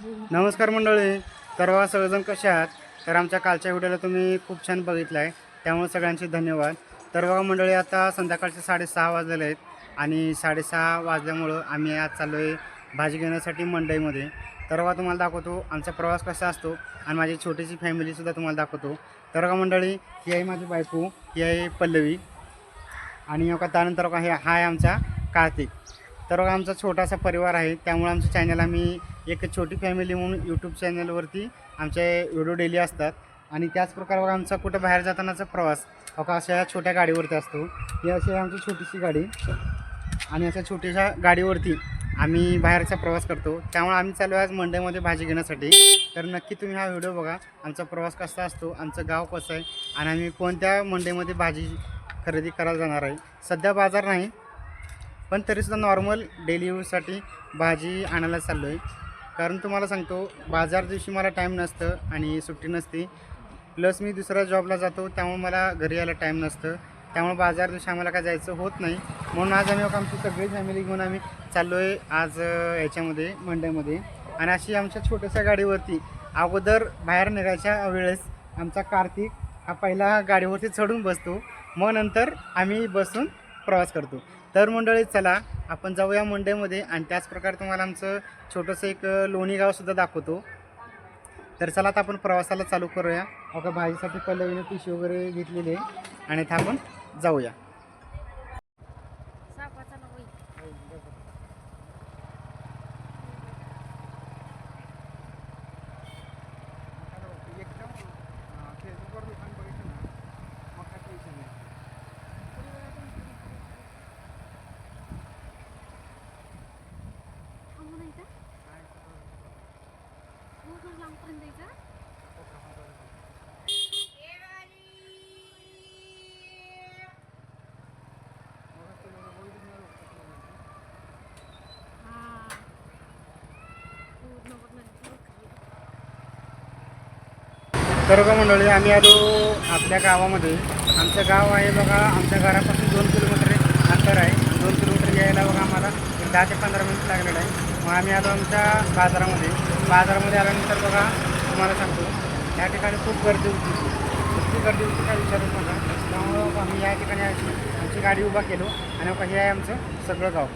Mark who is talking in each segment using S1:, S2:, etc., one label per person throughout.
S1: नमस्कार मंडळी. तर सगळेजण कसे आहात? तर आमच्या कालच्या व्हिडिओला तुम्ही खूप छान बघितला आहे, त्यामुळे सगळ्यांचे धन्यवाद. तर बघा मंडळी, आता संध्याकाळचे 6:30 वाजलेले आहेत आणि 6:30 वाजल्यामुळं आम्ही आज चाललो आहे भाजी घेण्यासाठी मंडईमध्ये. तर बघा तुम्हाला दाखवतो आमचा प्रवास कसा असतो आणि माझी छोटीशी फॅमिलीसुद्धा तुम्हाला दाखवतो. तर बघा मंडळी, ही आहे माझी बायको, ही आहे पल्लवी आणि बघा त्यानंतर बघा हा आहे आमचा कार्तिक. तर बघा आमचा छोटासा परिवार आहे, त्यामुळे आमचं चॅनल आम्ही एक छोटी फॅमिली म्हणून यूट्यूब चॅनलवरती आमचे व्हिडिओ डेली असतात. आणि त्याचप्रकारे बघा आमचा कुठं बाहेर जातानाचा प्रवास बघा अशा छोट्या गाडीवरती असतो. ही अशी आमची छोटीशी गाडी आणि अशा छोट्याशा गाडीवरती आम्ही बाहेरचा प्रवास करतो. त्यामुळे आम्ही चालू आहे आज मंडईमध्ये भाजी घेण्यासाठी. तर नक्की तुम्ही हा व्हिडिओ बघा, आमचा प्रवास कसा असतो, आमचं गाव कसं आहे आणि आम्ही कोणत्या मंडईमध्ये भाजी खरेदी करायला जाणार आहे. सध्या बाजार नाही, पण तरीसुद्धा नॉर्मल डेली यूजसाठी भाजी आणायला चाललो आहे. कारण तुम्हाला सांगतो, बाजार दिवशी मला टाईम नसतं आणि सुट्टी नसते, प्लस मी दुसऱ्या जॉबला जातो, त्यामुळे मला घरी यायला टाईम नसतं. त्यामुळे बाजार दिवशी आम्हाला काय जायचं होत नाही. म्हणून आज आम्ही आमची सगळी फॅमिली घेऊन आम्ही चाललो आहे आज याच्यामध्ये मंडईमध्ये. आणि अशी आमच्या छोट्याशा गाडीवरती अगोदर बाहेर निघायच्या वेळेस आमचा कार्तिक हा पहिला गाडीवरती चढून बसतो, मग नंतर आम्ही बसून प्रवास करतो. तर मंडळी चला आपण जाऊया मंडईमध्ये आणि त्याचप्रकारे तुम्हाला आमचं छोटंसं एक लोणी गावसुद्धा दाखवतो. तर चला आता आपण प्रवासाला चालू करूया. अगं भाजीसाठी पल्लवीने पिशवी वगैरे घेतलेली आहे आणि इथं आपण जाऊया. तर बघा मंडळी, आम्ही आलो आपल्या गावामध्ये. आमचं गाव आहे बघा, आमच्या घरापासून 2 किलोमीटर अंतर आहे. 2 किलोमीटर यायला बघा आम्हाला 10 ते 15 मिनिट लागलेलं आहे. मग आम्ही आलो आमच्या बाजारामध्ये आल्यानंतर बघा तुम्हाला सांगतो, या ठिकाणी खूप गर्दी होती. इतकी गर्दी होती काय विचारूच नका. त्यामुळं आम्ही या ठिकाणी आमची गाडी उभा केलो आणि बघा हे आहे आमचं सगळं गाव.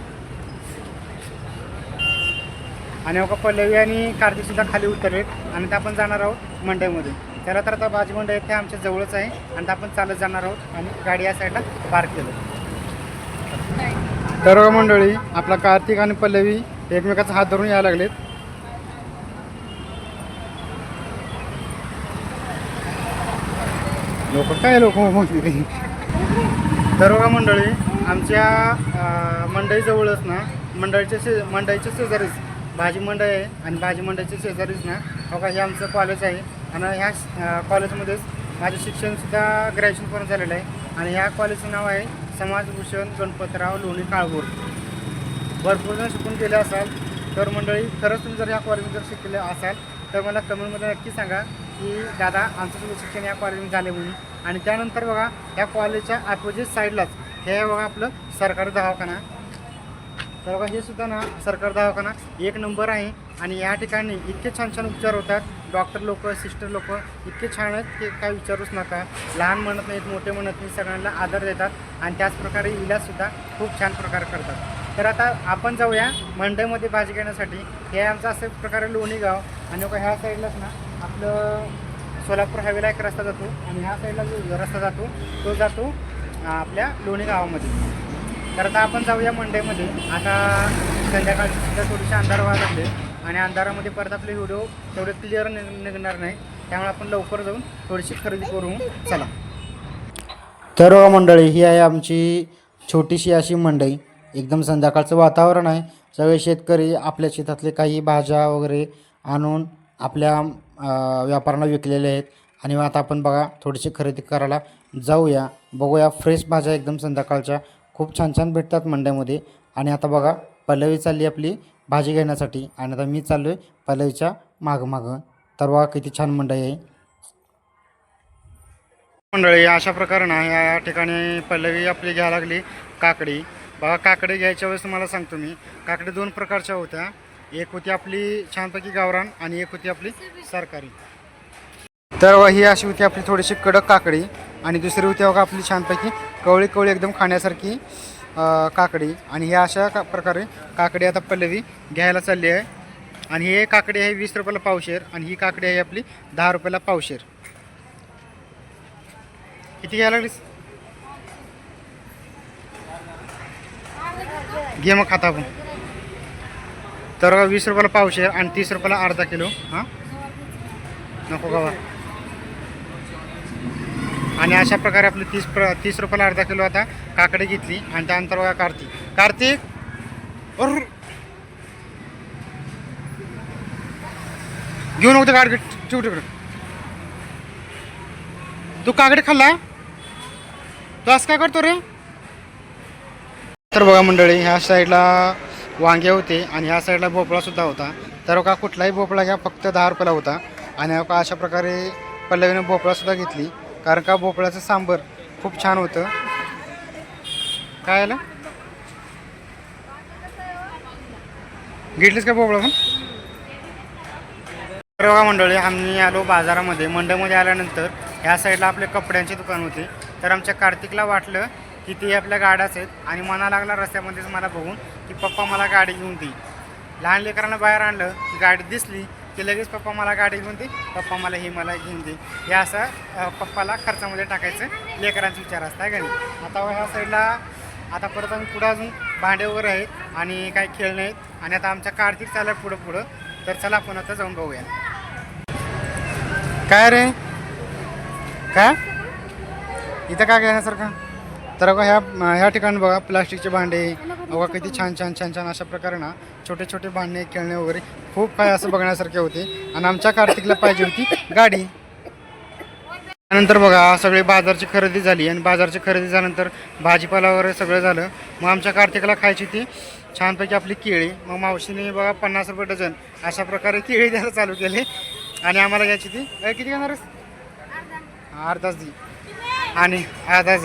S1: आणि बघा पल्लवी आणि कार्तिकसुद्धा खाली उतरलेत आणि आपण जाणार आहोत मंडईमध्ये. त्याला तर आता भाजी मंडई आहे ते आमच्या जवळच आहे आणि आपण चालत जाणार आहोत आणि गाडी या साईडला पार्क केलं. तर मंडळी, आपला कार्तिक आणि पल्लवी एकमेकाचा हात धरून यायला लागलेत. लोक म्हणते. तर बघा मंडळी, आमच्या मंडईजवळच ना मंडईच्या शेजारीच भाजी मंडई आहे आणि भाजी मंडईच्या शेजारीच ना बघा हे आमचं कॉलेज आहे. आणि ह्या कॉलेजमध्येच माझं शिक्षणसुद्धा ग्रॅज्युएशन पूर्ण झालेलं आहे. आणि ह्या कॉलेजचं नाव आहे समाजभूषण गणपतराव लोणी काळभोर. भरपूर जण शिकून गेले असाल तर मंडळी, खरंच तुम्ही जर या कॉलेजमध्ये जर शिकले असाल तर मला कमेंटमध्ये नक्की सांगा की दादा आमचं सगळं शिक्षण या कॉलेजमध्ये झाले म्हणून. आणि त्यानंतर बघा या कॉलेजच्या अपोजिट साईडलाच हे बघा आपलं सरकारी दवाखाना. तर बघा हे सुद्धा ना सरकारी दवाखाना 1 नंबर आहे. आणि या ठिकाणी इतके छान छान उपचार होतात. डॉक्टर लोक, सिस्टर लोक इतके छान आहेत की काय विचारूच नका. लहान म्हणत नाहीत, मोठे म्हणत नाहीत, सगळ्यांना आदर देतात आणि त्याचप्रकारे इलाजसुद्धा खूप छान प्रकारे करतात. तर आता आपण जाऊया मंडईमध्ये भाजी घेण्यासाठी. हे आमचं असं प्रकारे लोणी गाव आणि बघा ह्या साईडलाच ना आपलं सोलापूर हायवेला एक रस्ता जातो आणि ह्या साईडला जो रस्ता जातो तो जातो आपल्या लोणी गावामध्ये. तर आता आपण जाऊया मंडईमध्ये. आता संध्याकाळची सुद्धा थोडीशी अंधार व्हायला लागले आणि अंधारामध्ये परत आपले व्हिडिओ तेवढे क्लिअर निघणार नाही, त्यामुळे आपण लवकर जाऊन थोडीशी खरेदी करू. चला. तर मंडळी, ही आहे आमची छोटीशी अशी मंडई. एकदम संध्याकाळचं वातावरण आहे. सगळे शेतकरी आपल्या शेतातले काही भाज्या वगैरे आणून आपल्या व्यापाऱ्यांना विकलेले आहेत. आणि आता आपण बघा थोडीशी खरेदी करायला जाऊया. बघूया फ्रेश भाज्या एकदम संध्याकाळच्या खूप छान छान भेटतात मंडईमध्ये. आणि आता बघा पल्लवी चालली आपली भाजी घेण्यासाठी आणि आता मी चाललो आहे पल्लवीच्या मागं. तर बघा किती छान मंडई आहे. मंडळी, अशा प्रकारे ना या ठिकाणी पल्लवी आपली घ्यायला लागली काकडी. बघा काकडी घ्यायच्या वेळेस तुम्हाला सांगतो मी, काकडी 2 प्रकारच्या होत्या. एक होती आपली छानपैकी गावरान आणि एक होती आपली सरकारी. तर ही अशी होती आपली थोडीशी कडक काकडी आणि दुसरी होती बघा आपली छानपैकी कवळी कवळी एकदम खाण्यासारखी काकडी. आणि ह्या अशा प्रकारे काकडी आता पल्लवी घ्यायला चालली आहे. आणि हे काकडी आहे 20 रुपयाला पावशेर आणि ही काकडी आहे आपली 10 रुपयाला पावशेर. किती घ्यायला लागलीस? घे मग खाता आपण. तर 20 रुपयाला पावशेर आणि 30 रुपयाला अर्धा किलो. हां नको गावा. आणि अशा प्रकारे आपली 30 रुपयाला अर्धा किलो आता काकडी घेतली. आणि त्यानंतर बघा कार्तिक घेऊ नको काकडी ठेव तिकडं. तू काकडी खाल्ला तू असं काय करतो रे? तर बघा मंडळी ह्या साईडला वांगे होते आणि ह्या साईडला भोपळासुद्धा होता. तर का कुठलाही भोपळा घ्या फक्त 10 रुपयाला होता. आणि का अशा प्रकारे पल्लवीनं भोपळासुद्धा घेतली कारण का भोपळ्याचं सांबर खूप छान होतं. काय आलं घेतलीस का भोपळा पण? तर बघा मंडळी आम्ही आलो बाजारामध्ये. मंडईमध्ये आल्यानंतर ह्या साईडला आपले कपड्यांचे दुकान होते. तर आमच्या कार्तिकला वाटलं की ते आपल्या गाड्याच आहेत आणि मना लागला रस्त्यामध्येच मला बघून की पप्पा मला गाडी घेऊन दे. लहान लेकरांना बाहेर आणलं की गाडी दिसली की लगेच पप्पा मला गाडी घेऊन दे, पप्पा मला घेऊन दे. हे असं पप्पाला खर्चामध्ये टाकायचं लेकरांचा विचार असतं आहे का नाही. आता ह्या साईडला आता परत आम्ही पुढं अजून भांडे वगैरे आहेत आणि काही खेळणे आहेत. आणि आता आमच्या कार्तिक चालला पुढं. तर चला आपण आता जाऊन बघूया. काय रे काय इथं काय घेण्यासारखं? तर बघा ह्या ठिकाणी बघा प्लास्टिकचे भांडे बघा किती छान अशा प्रकारे ना छोटे छोटे भांडे खेळणे वगैरे खूप काय असं बघण्यासारखे होते. आणि आमच्या कार्तिकला पाहिजे होती गाडी. त्यानंतर बघा सगळी बाजारची खरेदी झाली आणि बाजारची खरेदी झाल्यानंतर भाजीपाला वगैरे सगळं झालं. मग आमच्या कार्तिकला खायची ती छानपैकी आपली केळी. मग मावशीने बघा 50 रुपये डझन अशा प्रकारे केळी द्यायला चालू केली. आणि आम्हाला घ्यायची ती किती घेणारच अर्धाच दी आणि अर्धाच.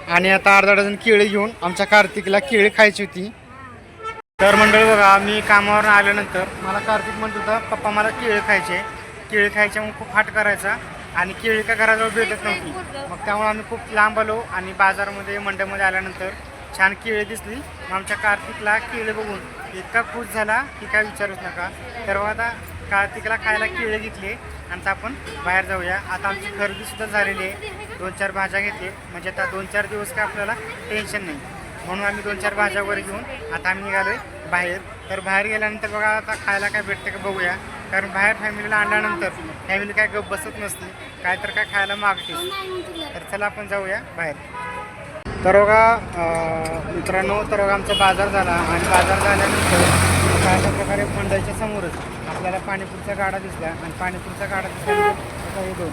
S1: आणि आता अर्धा डझन केळी घेऊन आमच्या कार्तिकला केळी खायची होती. तर मंडळी बघा आम्ही कामावर आल्यानंतर मला कार्तिक म्हणत होता पप्पा मला केळी खायचे मग खूप हाट करायचा आणि केळी का घराजवळ भेटत नव्हती. मग त्यामुळे आम्ही खूप लांब आलो आणि बाजारमध्ये मंडईमध्ये आल्यानंतर छान केळी दिसली. मग आमच्या कार्तिकला केळी बघून इतका खुश झाला की काय विचारूच नका. तर आता कार्तिकला खायला केळी घेतली आणि आता आपण बाहेर जाऊया. आता आमची खरेदीसुद्धा झालेली आहे. 2-4 भाज्या घेतली म्हणजे आता 2-4 दिवस काय आपल्याला टेन्शन नाही. म्हणून आम्ही 2-4 भाज्या वगैरे घेऊन आता आम्ही निघालो आहे बाहेर. तर बाहेर गेल्यानंतर बघा आता खायला काय भेटते का बघूया. कारण बाहेर फॅमिलीला आणल्यानंतर फॅमिली काय गप बसत नसते, काय तर काय खायला मागते. तर चला आपण जाऊया बाहेर. तर बघा मित्रांनो तर बघा आमचा बाजार झाला आणि बाजार झाल्यानंतर अशा प्रकारे मंडईच्या समोरच आपल्याला पाणीपुरीचा गाडा दिसला. आणि पाणीपुरीचा गाडा दिसल्यानंतर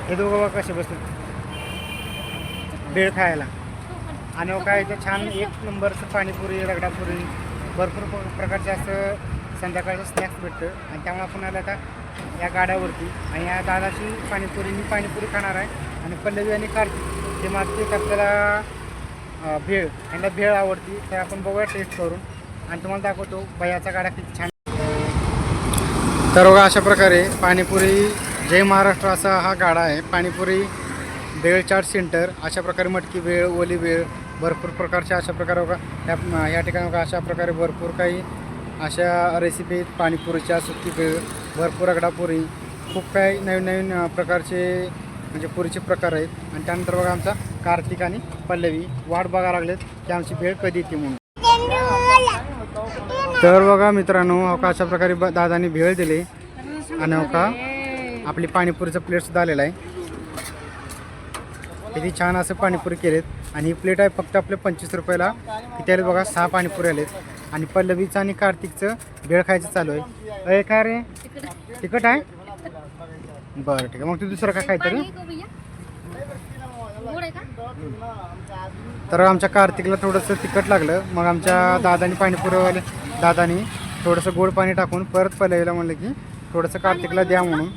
S1: हे दोघं बघा कसे बसले भेळ खायला. आणि काय इथे छान एक नंबरचं पाणीपुरी रगडापुरी भरपूर प्रकारचे असं संध्याकाळचं स्नॅक्स भेटतं. आणि त्यामुळे आपण आलं आता या गाड्यावरती. आणि या दादाची पाणीपुरी मी पाणीपुरी खाणार आहे आणि पल्लवी आणि कार्तिक ते मागते आपल्याला भेळ यांना भेळ आवडती. तर आपण बघूया टेस्ट करून आणि तुम्हाला दाखवतो भैयाचा गाडा किती छान. तर बघा अशा प्रकारे पाणीपुरी जय महाराष्ट्र असा हा गाडा आहे. पाणीपुरी भेळ चाट सेंटर अशा प्रकारे मटकी भेळ ओली भेळ भरपूर प्रकारच्या अशा प्रकारे बघा या ठिकाणी बघा अशा प्रकारे भरपूर काही अशा रेसिपी आहेत. पाणीपुरीच्या सुकी भेळ भरपूर रगडापुरी खूप काही नवीन प्रकारचे म्हणजे पुरीचे प्रकार आहेत. आणि त्यानंतर बघा आमचा कार्तिक आणि पल्लवी वाट बघायला लागलेत की आमची भेळ कधी येते म्हणून. तर बघा मित्रांनो अशा प्रकारे दादानी भेळ दिली आणि आपली पाणीपुरीचं प्लेटसुद्धा आलेला आहे. किती छान असं पाणीपुरी केलेत. आणि ही प्लेट आहे फक्त आपल्या 25 रुपयाला. किती आले बघा 6 पाणीपुरी आलेत. आणि पल्लवीचं आणि कार्तिकचं भेळ खायचं चालू आहे. अरे काय रे तिखट आहे बरं ठीक आहे. मग तू दुसरं काय खायचं रे? तर आमच्या कार्तिकला थोडंसं तिखट लागलं. मग आमच्या दादानी पाणीपुरीवाले दादानी थोडंसं गोड पाणी टाकून परत पल्लवीला म्हणलं की थोडंसं कार्तिकला द्या म्हणून.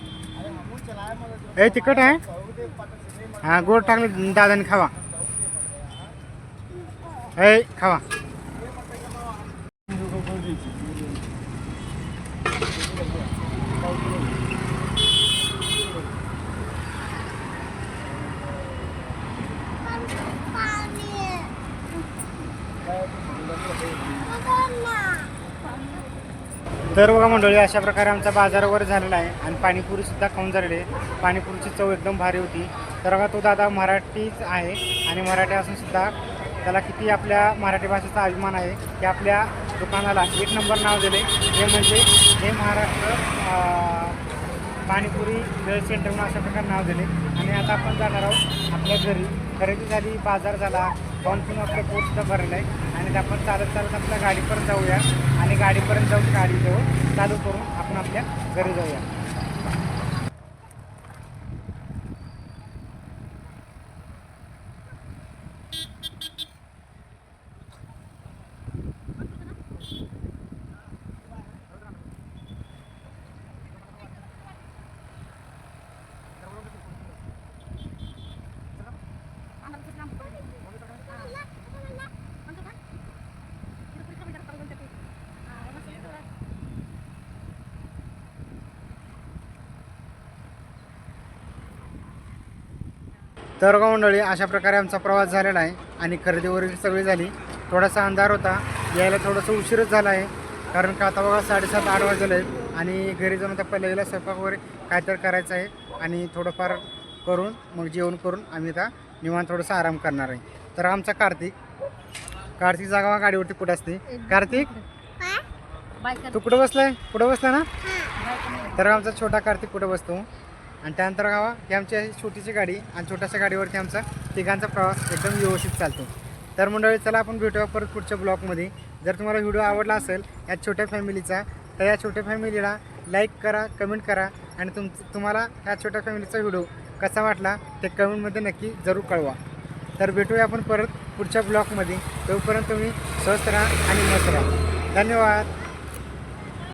S1: तिखट आहे हां गोड टाकलं दादानी खावा खावा. तर बघा मंडळी, अशा प्रकारे आमचा बाजार वगैरे झालेला आहे आणि पाणीपुरीसुद्धा खाऊन झालेली आहे. पाणीपुरीची चव एकदम भारी होती. तर बघा तो दादा मराठीच आहे आणि मराठी असूनसुद्धा त्याला किती आपल्या मराठी भाषेचा अभिमान आहे की आपल्या दुकानाला 1 नंबर नाव दिले. हे म्हणजे हे महाराष्ट्र पाणीपुरी वेळ सेंटर म्हणून अशा प्रकारे नाव दिले. आणि आता आपण जाणार आहोत आपल्या घरी. खरेदी झाली, बाजार झाला, खाऊन पिऊन आपलं पोटसुद्धा भरलं आहे आणि आपण चालत चालत आपल्या गाडीपर्यंत जाऊया आणि गाडीपर्यंत जाऊन गाडी जवळ चालू करून आपण आपल्या घरी जाऊया. तर बघा मंडळी, अशा प्रकारे आमचा प्रवास झालेला आहे आणि खरेदी वगैरे सगळी झाली. थोडासा अंधार होता, यायला थोडंसं उशीरच झाला आहे कारण का आता बघा 7:30-8 वाजले आहेत आणि घरी जाऊन आता पहिल्याला स्वयंपाक वगैरे काहीतरी करायचं आहे आणि थोडंफार करून मग जेवण करून आम्ही आता निवांत थोडंसं आराम करणार आहे. तर आमचा कार्तिक जागा गाडीवरती कुठं असते. कार्तिक तू कुठं बसलाय? कुठं बसला ना? तर आमचा छोटा कार्तिक कुठं बसतो आणि त्यानंतर गावा ही आमची अशी छोटीशी गाडी आणि छोट्याशा गाडीवरती आमचा तिघांचा प्रवास एकदम व्यवस्थित चालतो. तर मंडळी, चला आपण भेटूया परत पुढच्या ब्लॉगमध्ये. जर तुम्हाला व्हिडिओ आवडला असेल या छोट्या फॅमिलीचा, तर या छोट्या फॅमिलीला लाईक करा, कमेंट करा आणि तुम्हाला ह्या छोट्या फॅमिलीचा व्हिडिओ कसा वाटला ते कमेंटमध्ये नक्की जरूर कळवा. तर भेटूया आपण परत पुढच्या ब्लॉगमध्ये. तोपर्यंत तुम्ही स्वस्थ राहा आणि मस्त राहा. धन्यवाद.